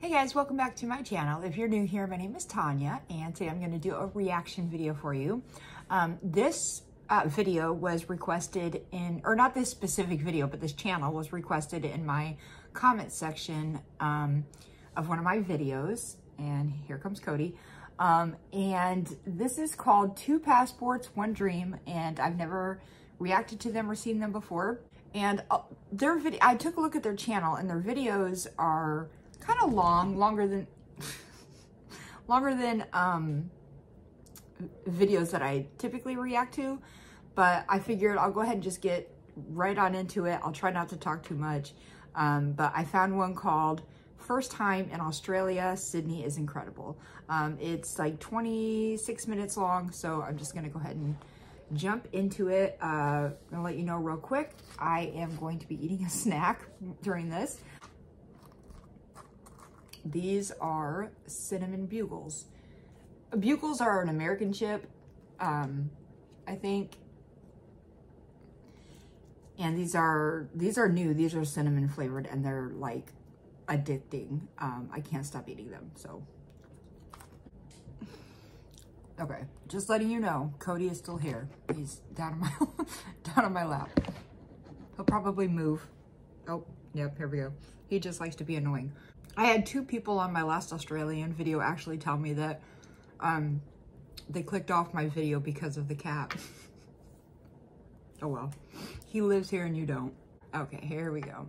Hey guys, welcome back to my channel. If you're new here, my name is Tanya, and today I'm going to do a reaction video for you. This video was requested in, or not this specific video, but this channel was requested in my comment section of one of my videos. And here comes Cody. And this is called 2Passports 1Dream, and I've never reacted to them or seen them before. And I took a look at their channel, and their videos are kind of longer than videos that I typically react to, but I figured I'll go ahead and just get right on into it. I'll try not to talk too much, but I found one called First Time in Australia, Sydney is Incredible. It's like 26 minutes long, so I'm just gonna go ahead and jump into it. I'm gonna let you know real quick, I am going to be eating a snack during this. These are cinnamon bugles. Bugles are an American chip, I think. And these are new. These are cinnamon flavored, and they're like addicting. I can't stop eating them. So, okay, just letting you know, Cody is still here. He's down on my lap. He'll probably move. Oh, yep, here we go. He just likes to be annoying. I had 2 people on my last Australian video actually tell me that they clicked off my video because of the cat. Oh well, he lives here and you don't. Okay, here we go.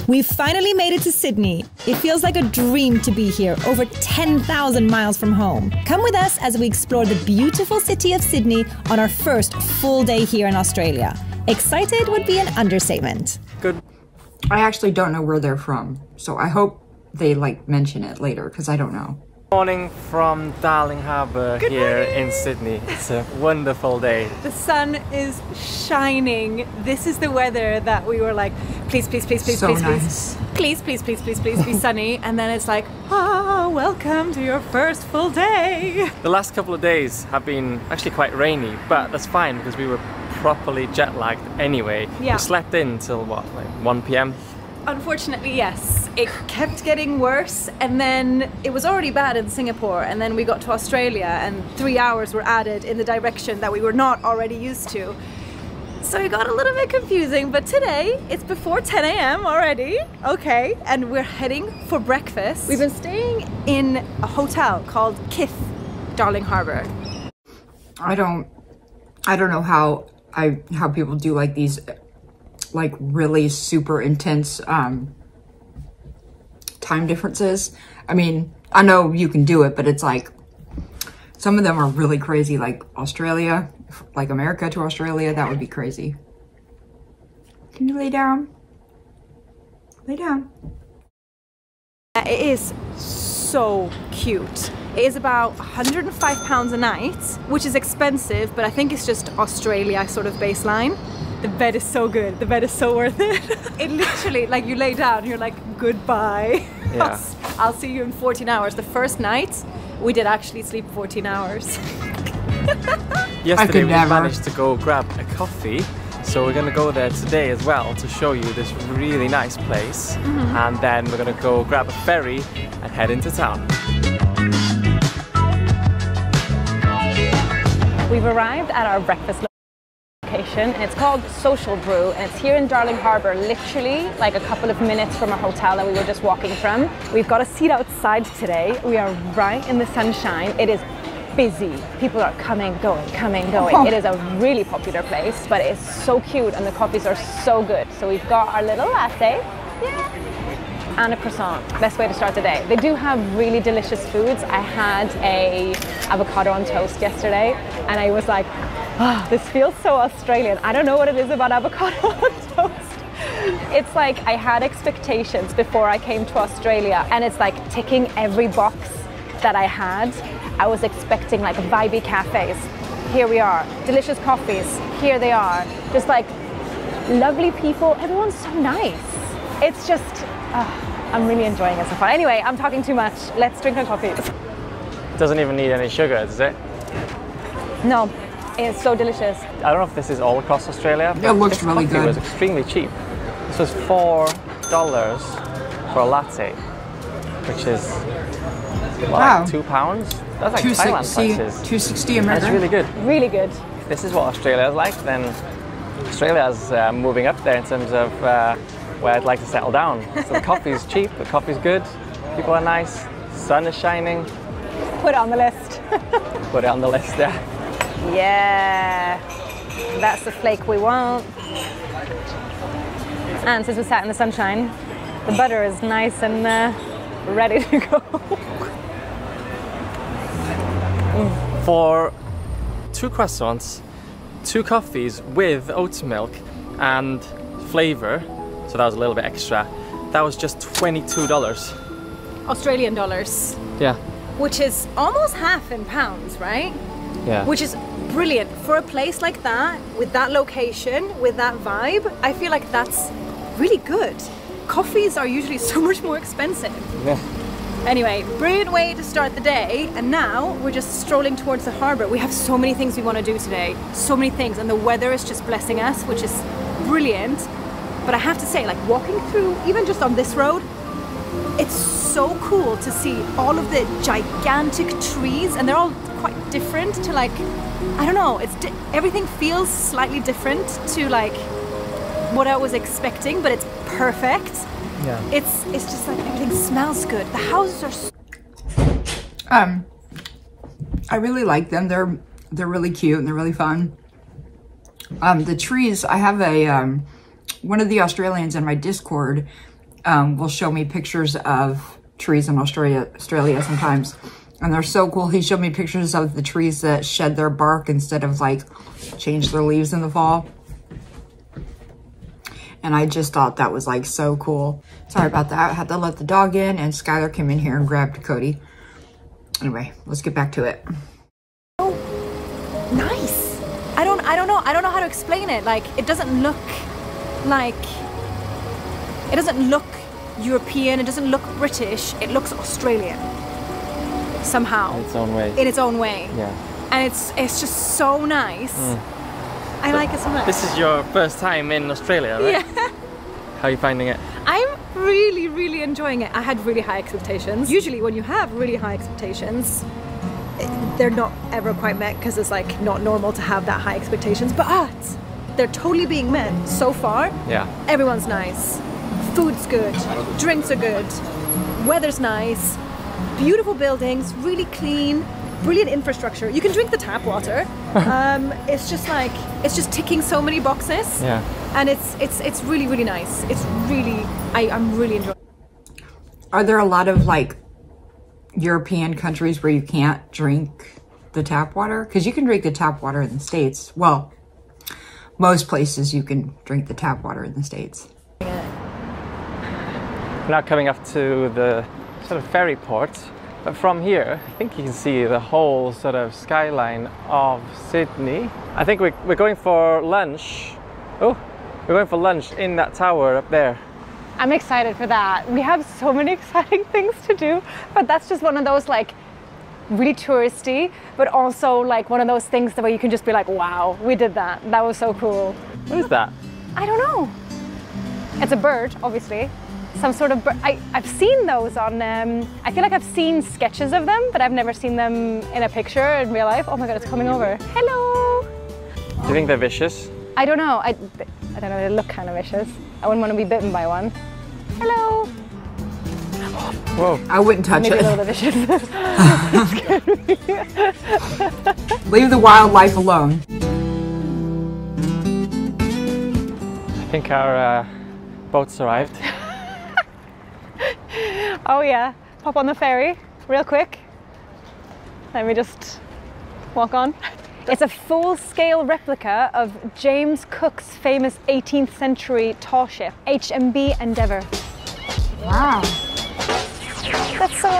We've finally made it to Sydney. It feels like a dream to be here, over 10,000 miles from home. Come with us as we explore the beautiful city of Sydney on our first full day here in Australia. Excited would be an understatement. Good. I actually don't know where they're from, so I hope they like mention it later, because I don't know. Morning from Darling Harbour here in Sydney. It's a wonderful day. The sun is shining. This is the weather that we were like, please, please, please, please, So please, nice. please, please, please, please, please be sunny. And then it's like, ah, welcome to your first full day. The last couple of days have been actually quite rainy, but that's fine because we were properly jet lagged anyway. Yeah. We slept in till what, like 1 p.m? Unfortunately, yes. It kept getting worse, and then it was already bad in Singapore, and then we got to Australia and 3 hours were added in the direction that we were not already used to. So it got a little bit confusing, but today it's before 10 a.m. already. Okay, and we're heading for breakfast. We've been staying in a hotel called Kith, Darling Harbour. I don't know how people do like these like really super intense time differences. I mean, I know you can do it, but it's like some of them are really crazy, like Australia, like America to Australia. That would be crazy. Can you lay down? Lay down. It is so cute. It is about £105 a night, which is expensive, but I think it's just Australia sort of baseline. The bed is so good. The bed is so worth it. It literally, like, you lay down, you're like, goodbye. Yeah. I'll see you in 14 hours. The first night, we did actually sleep 14 hours. Yesterday we managed to go grab a coffee, so we're gonna go there today as well to show you this really nice place. And then we're gonna go grab a ferry and head into town. We've arrived at our breakfast location, and it's called Social Brew, and it's here in Darling Harbour, literally like a couple of minutes from our hotel that we were just walking from. We've got a seat outside today. We are right in the sunshine. It is busy. People are coming, going, coming, going. Oh. It is a really popular place, but it's so cute and the coffees are so good. So we've got our little latte. Yeah. And a croissant. Best way to start the day. They do have really delicious foods. I had a avocado on toast yesterday, and I was like, oh, this feels so Australian. I don't know what it is about avocado on toast. It's like I had expectations before I came to Australia, and it's like ticking every box that I had. I was expecting like vibey cafes. Here we are. Delicious coffees. Here they are. Just like lovely people. Everyone's so nice. It's just, I'm really enjoying it so far. Anyway, I'm talking too much. Let's drink our coffees. Doesn't even need any sugar, does it? No, it's so delicious. I don't know if this is all across Australia, but It looks this really coffee good. was extremely cheap. This was $4 for a latte. which is Wow. like £2. That's like Thailand prices. $2.60 And American. it's really good. Really good. If this is what Australia is like, then Australia is moving up there in terms of where I'd like to settle down. So the coffee's cheap, the coffee's good, people are nice, sun is shining. Put it on the list. Put it on the list, yeah. Yeah, that's the flake we want. And since we sat in the sunshine, the butter is nice and ready to go. For 2 croissants, 2 coffees with oat milk and flavor, so that was a little bit extra, that was just $22. Australian dollars, Yeah. which is almost half in pounds, right? Yeah. Which is brilliant for a place like that, with that location, with that vibe. I feel like that's really good. Coffees are usually so much more expensive. Yeah. Anyway, brilliant way to start the day, and now we're just strolling towards the harbour. We have so many things we want to do today, so many things, and the weather is just blessing us, which is brilliant. But I have to say, like walking through, even just on this road, it's so cool to see all of the gigantic trees, and they're all quite different to like, I don't know, everything feels slightly different to like what I was expecting, but it's perfect. Yeah. It's just like everything smells good. The houses are so I really like them. They're really cute and they're really fun. The trees, I have a one of the Australians in my Discord will show me pictures of trees in Australia sometimes, and they're so cool. He showed me pictures of the trees that shed their bark instead of like change their leaves in the fall. And I just thought that was like so cool. Sorry about that. I had to let the dog in, and Skylar came in here and grabbed Cody. Anyway, let's get back to it. oh, nice. I don't know how to explain it. Like it doesn't look European, it doesn't look British, it looks Australian somehow. In its own way. In its own way. Yeah. And it's just so nice. I like it so much. This is your first time in Australia, right? Yeah. How are you finding it? I'm really, really enjoying it. I had really high expectations. Usually when you have really high expectations, they're not ever quite met because it's like not normal to have that high expectations, but they're totally being met so far. Yeah. Everyone's nice. Food's good. Drinks are good. Weather's nice. Beautiful buildings, really clean. Brilliant infrastructure. You can drink the tap water. It's just ticking so many boxes. Yeah. And it's really, really nice. It's really, I'm really enjoying it. Are there a lot of like European countries where you can't drink the tap water? Because you can drink the tap water in the States. Well, most places you can drink the tap water in the States. We're now coming up to the sort of ferry port. But from here, I think you can see the whole sort of skyline of Sydney. I think we're going for lunch. Oh, we're going for lunch in that tower up there. I'm excited for that. We have so many exciting things to do, but that's just one of those like really touristy, but also like one of those things where you can just be like, wow, we did that. That was so cool. What is that? I don't know. It's a bird, obviously. Some sort of bird. I've seen those on, I feel like I've seen sketches of them, but I've never seen them in a picture in real life. Oh my God, it's coming over. Hello. Do you think they're vicious? I don't know. I don't know, they look kind of vicious. I wouldn't want to be bitten by one. Hello. Whoa. I wouldn't touch Maybe it. a little bit vicious. Leave the wildlife alone. I think our boat's arrived. Oh yeah, pop on the ferry real quick. Let me just walk on. It's a full-scale replica of James Cook's famous 18th century tall ship, HMB Endeavour. Wow. That's so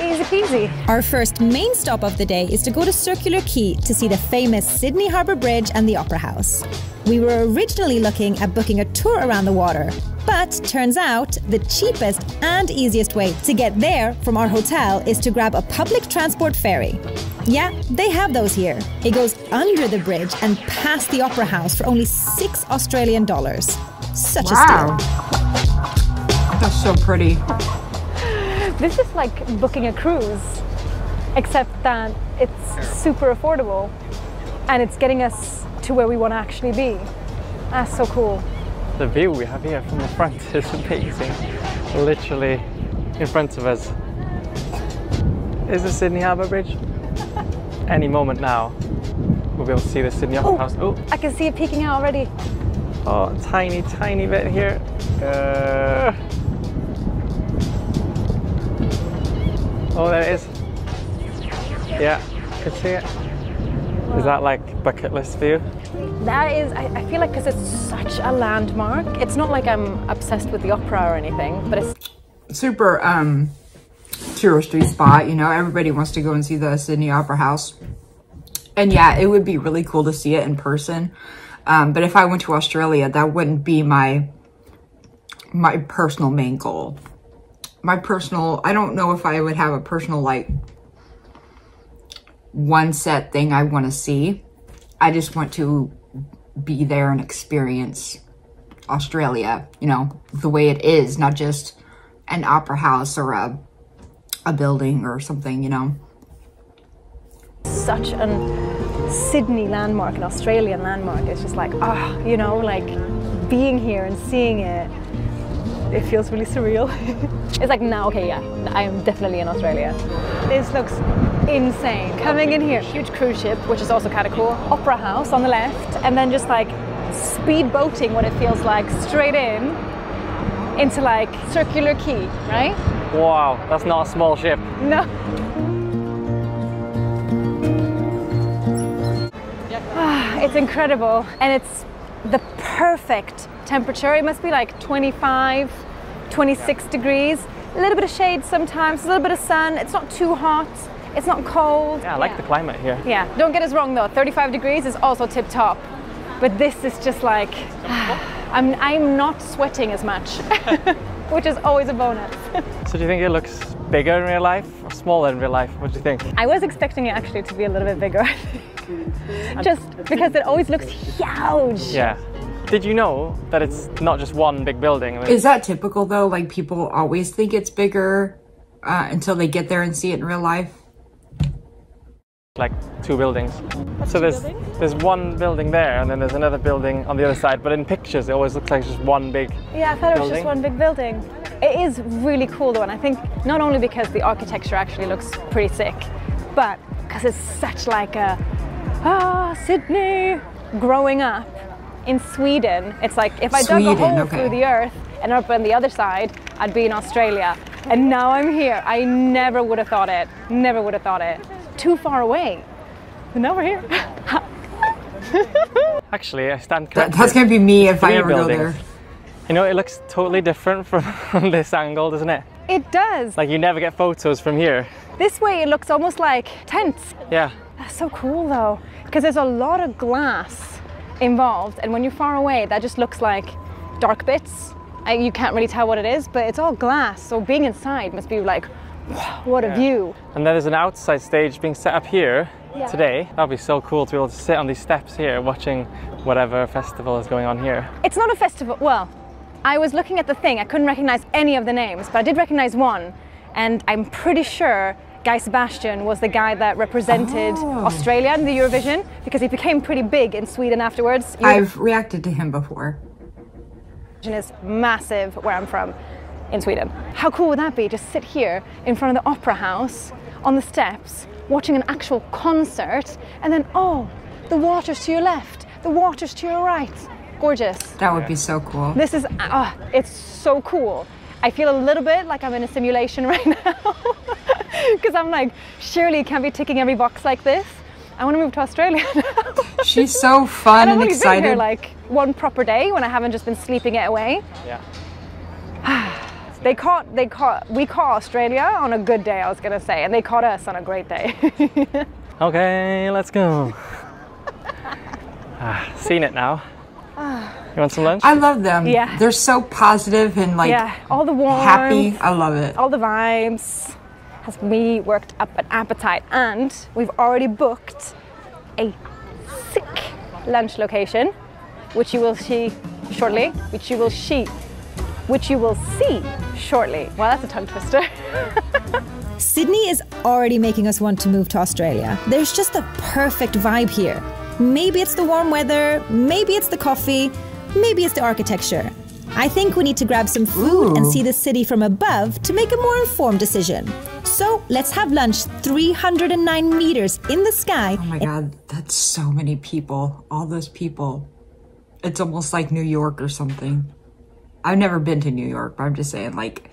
easy peasy. Our first main stop of the day is to go to Circular Quay to see the famous Sydney Harbour Bridge and the Opera House. We were originally looking at booking a tour around the water, but turns out the cheapest and easiest way to get there from our hotel is to grab a public transport ferry. Yeah, they have those here. It goes under the bridge and past the Opera House for only $6 Australian. Such a steal. That's so pretty. This is like booking a cruise, except that it's super affordable and it's getting us to where we want to actually be. That's so cool. The view we have here from the front is amazing. Literally in front of us is the Sydney Harbour Bridge. Any moment now, we'll be able to see the Sydney Opera House. Oh, I can see it peeking out already. Oh, tiny, tiny bit here. Oh, there it is. Yeah, I can see it. Is that like bucket list view? That is, I feel like, because it's such a landmark. It's not like I'm obsessed with the opera or anything, but it's super touristy spot, you know, everybody wants to go and see the Sydney Opera House. And yeah, it would be really cool to see it in person. But if I went to Australia, that wouldn't be my personal main goal. I don't know if I would have a personal, like, one set thing I want to see. I just want to be there and experience Australia, you know, the way it is, not just an opera house or a building or something, you know. such a Sydney landmark, an Australian landmark. It's just like, you know, like being here and seeing it, it feels really surreal. It's like, now, okay, yeah, I am definitely in Australia. This looks insane. Coming in here, huge cruise ship, which is also kind of cool. Opera house on the left, and then just like speed boating, what it feels like, straight in into like Circular Quay, right? Wow, that's not a small ship. No. It's incredible, and it's the perfect temperature. It must be like 25, 26 degrees. A little bit of shade sometimes, a little bit of sun. It's not too hot, it's not cold. Yeah, I like the climate here. Yeah, don't get us wrong though, 35 degrees is also tip top. But this is just like, I'm not sweating as much, which is always a bonus. So do you think it looks bigger in real life or smaller in real life? What do you think? I was expecting it actually to be a little bit bigger, I think. Just because it always looks huge. Yeah. Did you know that it's not just one big building? Is that typical though? Like people always think it's bigger until they get there and see it in real life? Like two buildings. So there's one building there and then there's another building on the other side, but in pictures it always looks like it's just one big Yeah, I thought it was building. just one big building. It is really cool though, and I think not only because the architecture actually looks pretty sick, but because it's such like a, Sydney. Growing up in Sweden, it's like if I dug a hole through the earth and up on the other side, I'd be in Australia. And now I'm here. I never would have thought it. Never would have thought it. Too far away. And now we're here. Actually, I stand corrected. That's gonna be me if I ever go buildings. there. You know, it looks totally different from this angle, doesn't it? It does. Like you never get photos from here. This way it looks almost like tents. Yeah. That's so cool though, because there's a lot of glass involved, and when you're far away that just looks like dark bits. You can't really tell what it is, but it's all glass, so being inside must be like, wow, what a view. And there's an outside stage being set up here today. That'd be so cool to be able to sit on these steps here watching whatever festival is going on here. It's not a festival, well, I was looking at the thing, I couldn't recognize any of the names, but I did recognize one, and I'm pretty sure Guy Sebastian was the guy that represented Australia in the Eurovision, because he became pretty big in Sweden afterwards. I've reacted to him before. Is massive where I'm from, in Sweden. How cool would that be? Just sit here in front of the opera house, on the steps, watching an actual concert, and then, the water's to your left, the water's to your right. Gorgeous. That would be so cool. This is, it's so cool. I feel a little bit like I'm in a simulation right now. Because I'm like, surely you can't be ticking every box like this. I want to move to Australia now. She's so fun and excited. I've been here like one proper day when I haven't just been sleeping it away. Yeah. We caught Australia on a good day, I was gonna say, and they caught us on a great day. Okay, let's go. Seen it now. You want some lunch? I love them. Yeah. They're so positive and like all the warmth, happy. I love it. all the vibes. Has me worked up an appetite, and we've already booked a sick lunch location, which you will see shortly. Which you will see shortly. Well, that's a tongue twister. Sydney is already making us want to move to Australia. There's just a perfect vibe here. Maybe it's the warm weather, maybe it's the coffee, maybe it's the architecture. I think we need to grab some food and see the city from above to make a more informed decision. So let's have lunch 309 meters in the sky. Oh my God, that's so many people. All those people. It's almost like New York or something. I've never been to New York, but I'm just saying, like,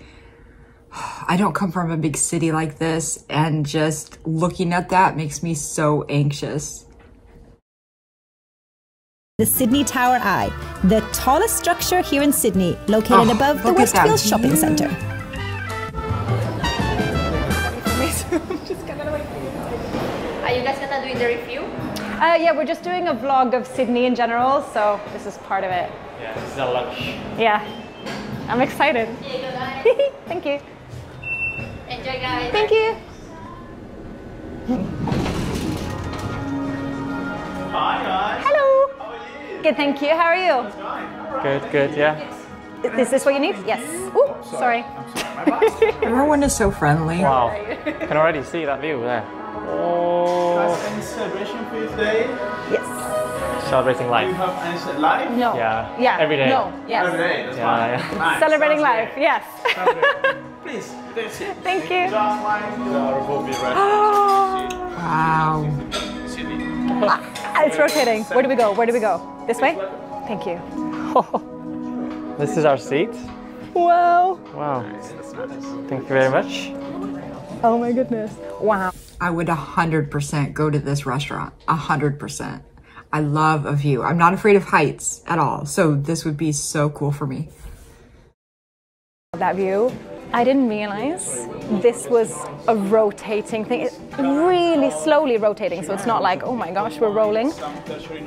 I don't come from a big city like this, and just looking at that makes me so anxious. The Sydney Tower Eye, the tallest structure here in Sydney, located above the Westfield Shopping Centre. Are you guys gonna do the review? Yeah, we're just doing a vlog of Sydney in general, so this is part of it. Yeah, this is our lunch. Yeah, I'm excited. Here you go, guys. Thank you. Enjoy, guys. Thank you. Hi guys. Hello. How are you? Good, thank you. How are you? Good, good, yeah. Is this what you need? Yes. Ooh, sorry. Everyone is so friendly. Wow, can already see that view there. Oh, Any celebration for you today? Yes. celebrating Do you life. have any live? No. Yeah. Yeah. Every day. No. Yes. Every day, that's Yeah, fine. yeah. Nice. Celebrating Sounds life. great. Yes. Sounds great. Please, that's it. Thank you. Just like the Republic restaurant. Wow. It's rotating. Where do we go? Where do we go? This way? Thank you. This is our seat. Wow. Wow. Thank you very much. Oh my goodness. Wow. I would 100% go to this restaurant. 100%. I love a view. I'm not afraid of heights at all. So this would be so cool for me. That view. I didn't realize this was a rotating thing. It's really slowly rotating, so it's not like, oh my gosh, we're rolling.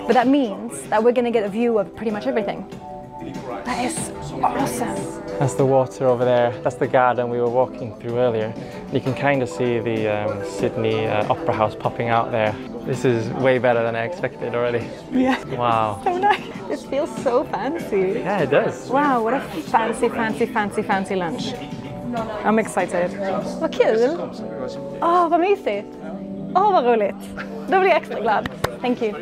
But that means that we're gonna get a view of pretty much everything. That is awesome. That's the water over there. That's the garden we were walking through earlier. You can kind of see the Sydney Opera House popping out there. This is way better than I expected already. Yeah. Wow. So nice. This feels so fancy. Yeah, it does. Wow, what a fancy lunch. I'm excited. Vad kul! Åh, vad mysigt! Åh, vad roligt! Då blir jag extra glad. Thank you.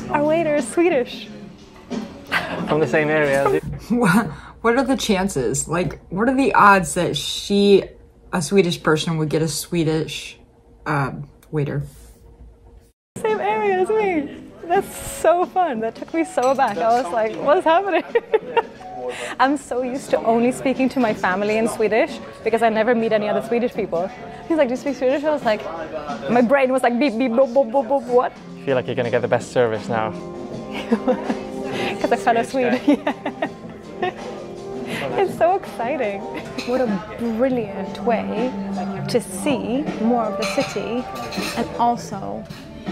Our waiter is Swedish. From the same area as you. What are the chances? Like, what are the odds that a Swedish person, would get a Swedish waiter? Same area as me. That's so fun. That took me so aback. I was like, what's happening? I'm so used to only speaking to my family in Swedish because I never meet any other Swedish people. He's like, do you speak Swedish? I was like, my brain was like, beep, beep, boop, boop, boop, boop, what? I feel like you're going to get the best service now. Because I fellow Swede. It's so exciting. What a brilliant way to see more of the city and also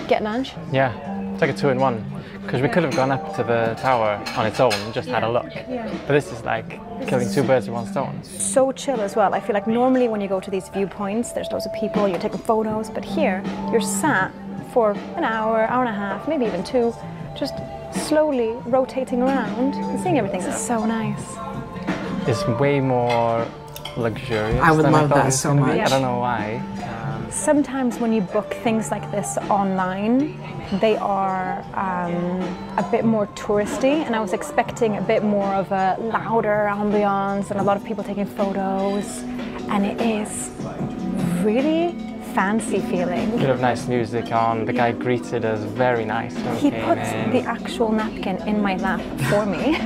get lunch. Yeah, it's like a 2-in-1. Because we could have gone up to the tower on its own and just had a look. But this is like killing two birds with one stone. So chill as well. I feel like normally when you go to these viewpoints, there's loads of people, you're taking photos, but here you're sat for an hour, hour and a half, maybe even 2, just slowly rotating around and seeing everything. It's so nice. It's way more luxurious. I would than love thought it that was so gonna be. much. I don't know why. Sometimes when you book things like this online, they are a bit more touristy, and I was expecting a bit more of a louder ambiance and a lot of people taking photos, and it is really fancy feeling. Bit of nice music on. The guy greeted us very nice when He we came put in. the actual napkin in my lap for me.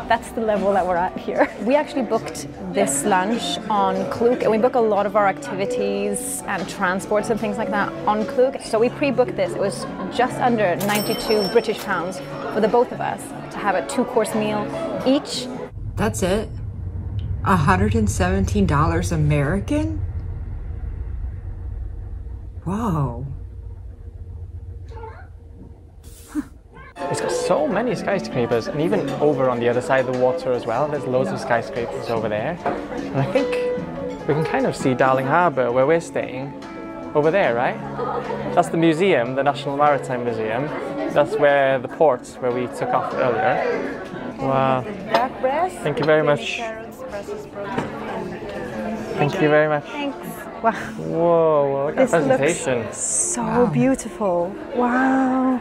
That's the level that we're at here. We actually booked this lunch on Klook, and we book a lot of our activities and transports and things like that on Klook. So we pre-booked this. It was just under 92 British pounds for the both of us to have a 2-course meal each. That's it? $117 American? Whoa. It's got so many skyscrapers, and even over on the other side of the water as well, there's loads of skyscrapers over there. And I think we can kind of see Darling Harbour, where we're staying, over there, right? That's the museum, the National Maritime Museum. That's where the port, where we took off earlier. Wow. Thank you very much. Thank you very much. Thanks. Wow. Whoa, look at that presentation. Looks so beautiful. Wow.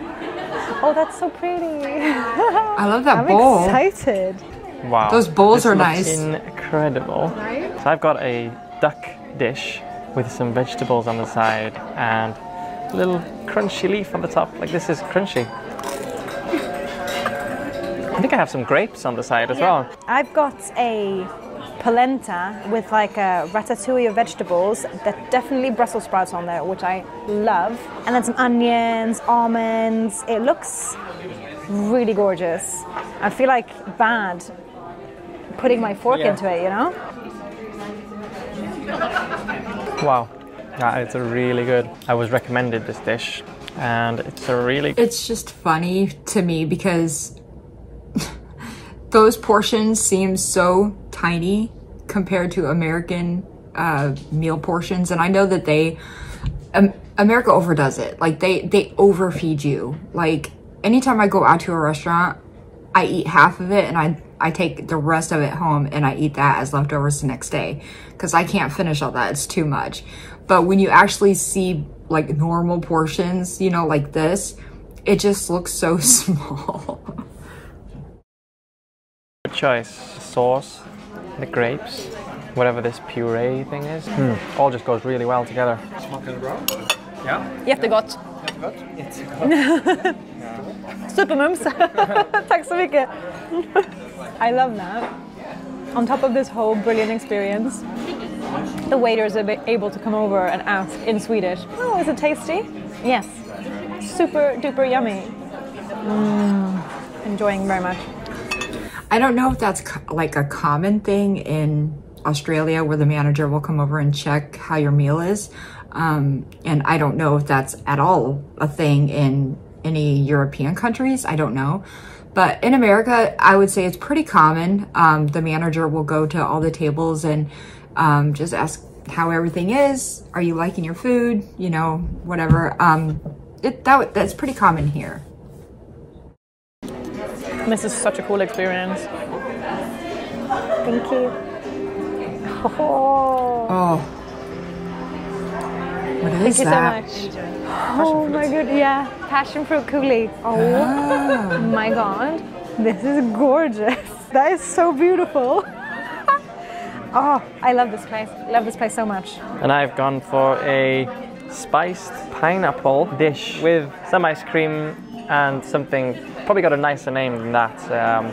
Oh, that's so pretty. I love that bowl. I'm excited. Wow. Those bowls this are looks nice. Incredible. So I've got a duck dish with some vegetables on the side and a little crunchy leaf on the top. Like, this is crunchy. I think I have some grapes on the side as well. I've got a polenta with like a ratatouille of vegetables. That definitely Brussels sprouts on there, which I love. And then some onions, almonds. It looks really gorgeous. I feel like bad putting my fork into it, you know? Wow, it's a really good. I was recommended this dish and it's a really good. It's just funny to me because those portions seem so tiny compared to American meal portions, and I know that America overdoes it. Like they overfeed you. Like anytime I go out to a restaurant, I eat half of it and I take the rest of it home and I eat that as leftovers the next day because I can't finish all that. It's too much. But when you actually see like normal portions, you know, like this, it just looks so small. Good choice. The sauce, the grapes, whatever this puree thing is, all just goes really well together. Smaken bra? Ja. Jättegott. Jättegott. Supermums. Tack så mycket. I love that. On top of this whole brilliant experience, the waiters are able to come over and ask in Swedish, "Oh, is it tasty?" Yes. Super duper yummy. Enjoying very much. I don't know if that's like a common thing in Australia where the manager will come over and check how your meal is. And I don't know if that's at all a thing in any European countries. I don't know. But in America, I would say it's pretty common. The manager will go to all the tables and just ask how everything is. Are you liking your food? You know, whatever. That's pretty common here. This is such a cool experience. Thank you. Oh. What is Thank that? you so much. Oh my god, yeah. Passion fruit coulis. Oh my god. This is gorgeous. That is so beautiful. Oh, I love this place. Love this place so much. And I've gone for a spiced pineapple dish with some ice cream and something, probably got a nicer name than that,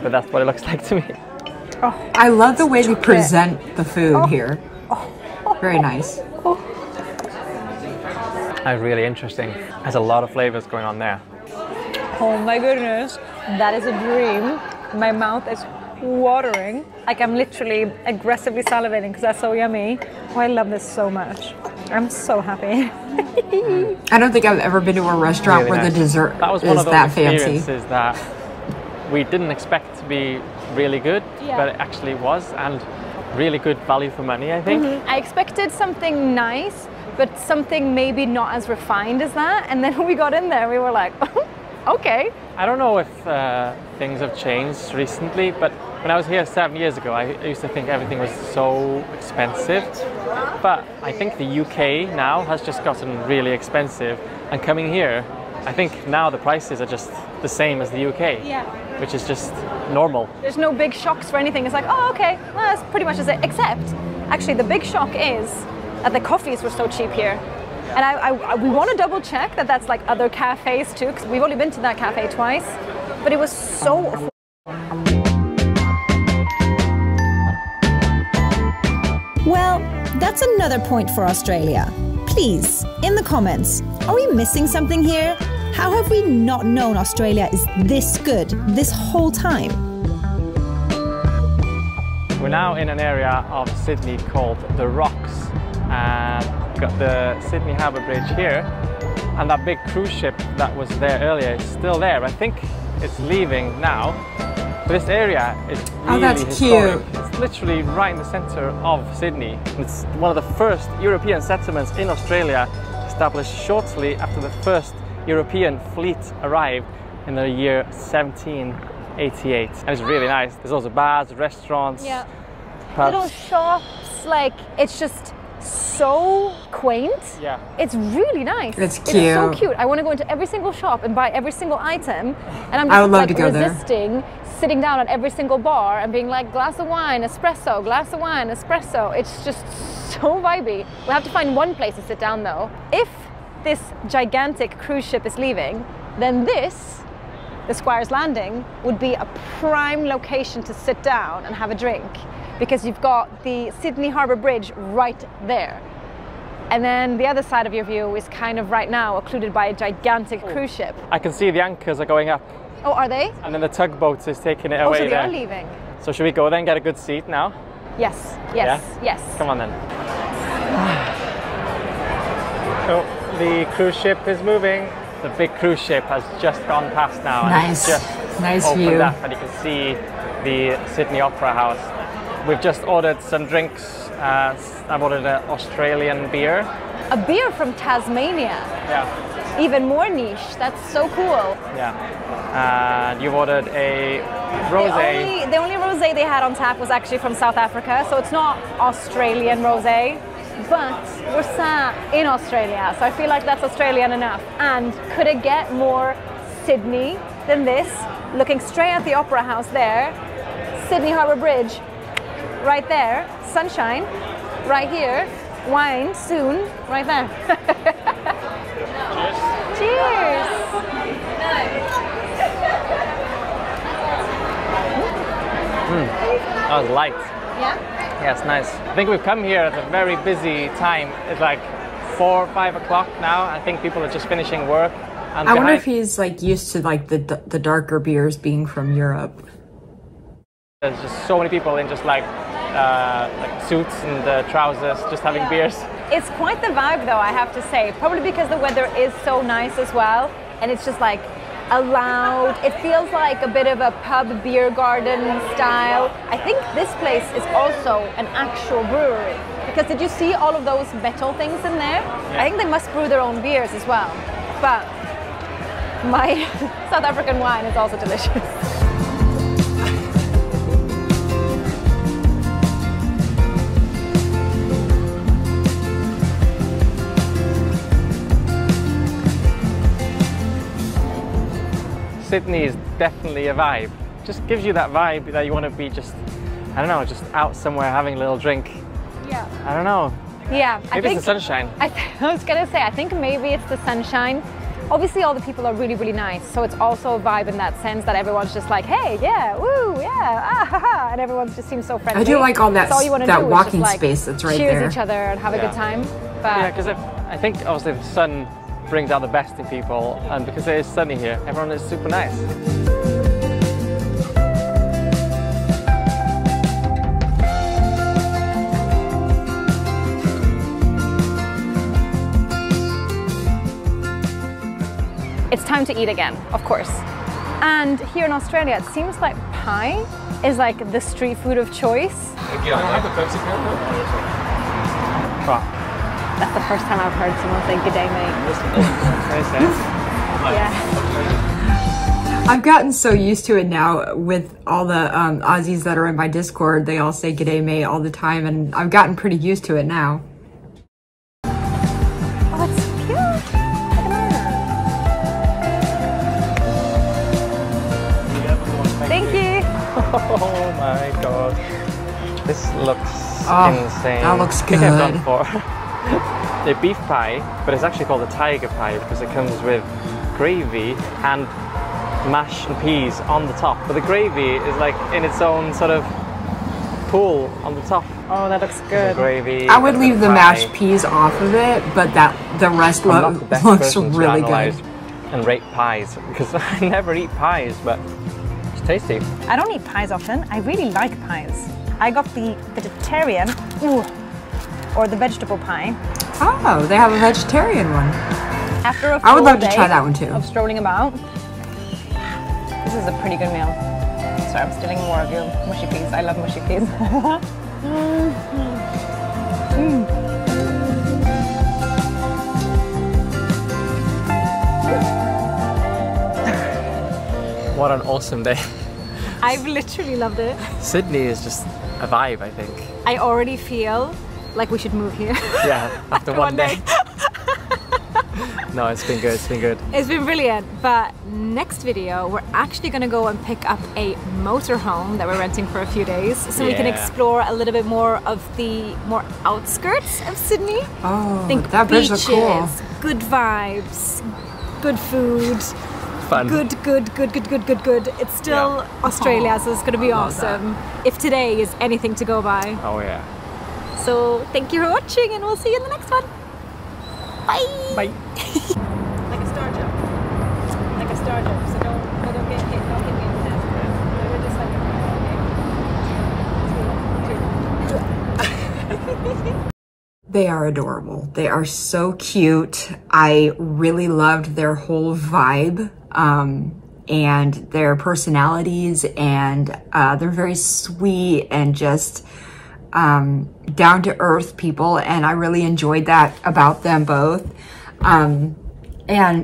but that's what it looks like to me. Oh, I love the way they present the food here. Very nice. That's really interesting. There's a lot of flavors going on there. Oh my goodness, that is a dream. My mouth is watering. Like I'm literally aggressively salivating because that's so yummy. Oh, I love this so much. I'm so happy. I don't think I've ever been to a restaurant where the dessert is that fancy. That we didn't expect to be really good, but it actually was, and really good value for money, I think. I expected something nice, but something maybe not as refined as that. And then when we got in there, we were like, okay. I don't know if things have changed recently, but when I was here 7 years ago, I used to think everything was so expensive. But I think the UK now has just gotten really expensive. And coming here, I think now the prices are just the same as the UK, which is just normal. There's no big shocks for anything. It's like, oh, okay, well, that's pretty much it. Except, actually, the big shock is that the coffees were so cheap here. And we want to double check that that's like other cafes too, because we've only been to that cafe twice, but it was so affordable. Well, that's another point for Australia. Please, in the comments, are we missing something here? How have we not known Australia is this good this whole time? We're now in an area of Sydney called the Rocks, and we've got the Sydney Harbour Bridge here, and that big cruise ship that was there earlier is still there. I think it's leaving now. But this area is really historic. Cute. It's literally right in the centre of Sydney. It's one of the first European settlements in Australia, established shortly after the first European fleet arrived in the year 1788. And it's really nice. There's also bars, restaurants, little shops. Like, it's just so quaint. Yeah. It's really nice. It's cute. It's so cute. I want to go into every single shop and buy every single item. And I'm I would just love like to go there. resisting sitting down at every single bar and being like, glass of wine, espresso, glass of wine, espresso. It's just so vibey. We'll have to find one place to sit down though. If this gigantic cruise ship is leaving, then this, the Squire's Landing, would be a prime location to sit down and have a drink, because you've got the Sydney Harbour Bridge right there. And then the other side of your view is kind of right now occluded by a gigantic cruise ship. I can see the anchors are going up. Oh, are they? And then the tugboat is taking it Oh, away so they there. are leaving. So should we go then, get a good seat now? Yes, yes, yes. Come on then. So the cruise ship is moving. The big cruise ship has just gone past now. Nice. And it's just Nice opened view. up and you can see the Sydney Opera House. We've just ordered some drinks. I've ordered an Australian beer. A beer from Tasmania. Yeah. Even more niche. That's so cool. Yeah. And you've ordered a rosé. The only rosé they had on tap was actually from South Africa, so it's not Australian rosé, but we're sat in Australia, so I feel like that's Australian enough. And could it get more Sydney than this? Looking straight at the Opera House there, Sydney Harbour Bridge right there, sunshine right here, wine soon right there. Cheers! That was light. Yeah? Yeah, it's nice. I think we've come here at a very busy time. It's like 4 or 5 o'clock now. I think people are just finishing work. And I wonder if he's like used to like the darker beers being from Europe. there's just so many people in just like suits and trousers, just having beers. It's quite the vibe though, I have to say. Probably because the weather is so nice as well. And it's just like a loud, it feels like a bit of a pub beer garden style. I think this place is also an actual brewery. Because did you see all of those metal things in there? Yeah. I think they must brew their own beers as well. But my South African wine is also delicious. Sydney is definitely a vibe. Just gives you that vibe that you want to be just, I don't know, just out somewhere having a little drink. Yeah. I don't know. Yeah, Maybe it's the sunshine. I was gonna say, I think maybe it's the sunshine. Obviously all the people are really, really nice, so it's also a vibe in that sense that everyone's just like, hey, yeah, woo, yeah, ah, ha, ha, and everyone just seems so friendly. I do like all that, So all you wanna that do is walking just, like, space that's right cheers there. each other and have a good time. But Yeah, because I think obviously the sun brings out the best in people, and because it is sunny here, everyone is super nice. it's time to eat again, of course. And here in Australia, it seems like pie is like the street food of choice. That's the first time I've heard someone say "G'day, mate." Yeah. I've gotten so used to it now with all the Aussies that are in my Discord. They all say "G'day, mate" all the time, and I've gotten pretty used to it now. Oh, it's cute. Look at that. Thank you. Oh my god. This looks insane. That looks I think I've done good. for the beef pie, but it's actually called a tiger pie because it comes with gravy and mash and peas on the top. But the gravy is like in its own sort of pool on the top. Oh, that looks good. Gravy. I would leave the pie. mashed peas off of it, but the rest I'm not the best looks person to really analyze good. and rate pies because I never eat pies, but it's tasty. I don't eat pies often. I really like pies. I got the vegetarian, or the vegetable pie. Oh, they have a vegetarian one. After a I would full love to day try that one too. of strolling about, this is a pretty good meal. Sorry, I'm stealing more of your mushy peas. I love mushy peas. What an awesome day. I've literally loved it. Sydney is just a vibe, I think. I already feel like we should move here. Yeah, after one day. No, it's been good, it's been good. It's been brilliant, but next video we're actually going to go and pick up a motorhome that we're renting for a few days so we can explore a little bit more of the more outskirts of Sydney. Oh, Think that bridge beaches, looks cool. good vibes, good food, Fun. good. It's still Australia, so it's going to be awesome. If today is anything to go by. Oh yeah. So thank you for watching and we'll see you in the next one. Bye! Bye! Like a star jump. Like a star jump, so don't get hit, don't hit me in the head. We're just like, They are adorable. They are so cute. I really loved their whole vibe and their personalities, and they're very sweet and just down-to-earth people, and I really enjoyed that about them both. And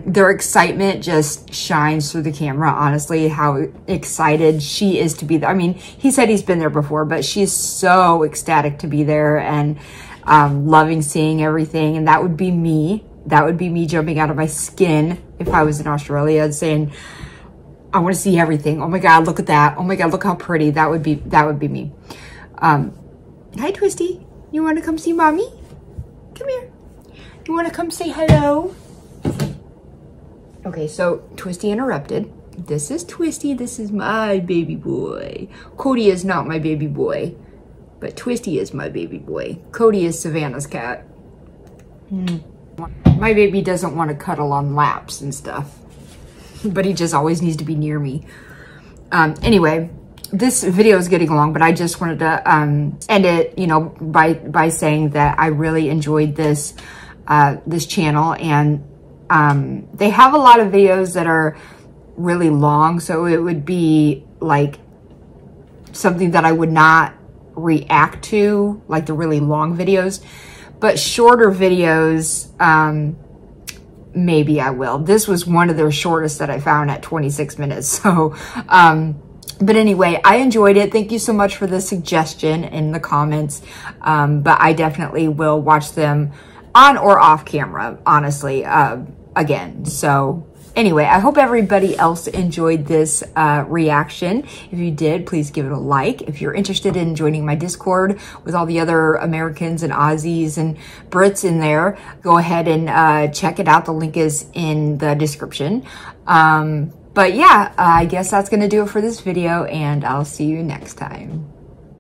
their excitement just shines through the camera, honestly, how excited she is to be there. I mean, he said he's been there before, but she's so ecstatic to be there and loving seeing everything. And that would be me. That would be me jumping out of my skin if I was in Australia and saying, I want to see everything. Oh my God, look at that. Oh my God, look how pretty. That would be me. Hi, Twisty. You want to come see Mommy? Come here. You want to come say hello? Okay, so Twisty interrupted. This is Twisty. This is my baby boy. Cody is not my baby boy, but Twisty is my baby boy. Cody is Savannah's cat. My baby doesn't want to cuddle on laps and stuff, but he just always needs to be near me. Anyway, this video is getting long, but I just wanted to end it, you know, by saying that I really enjoyed this this channel, and they have a lot of videos that are really long, so it would be like something that I would not react to, like the really long videos, but shorter videos, maybe I will. This was one of their shortest that I found at 26 minutes. So, but anyway, I enjoyed it. Thank you so much for the suggestion in the comments. But I definitely will watch them on or off camera, honestly, again. So anyway, I hope everybody else enjoyed this reaction. If you did, please give it a like. If you're interested in joining my Discord with all the other Americans and Aussies and Brits in there, go ahead and check it out. The link is in the description. But yeah, I guess that's going to do it for this video, and I'll see you next time.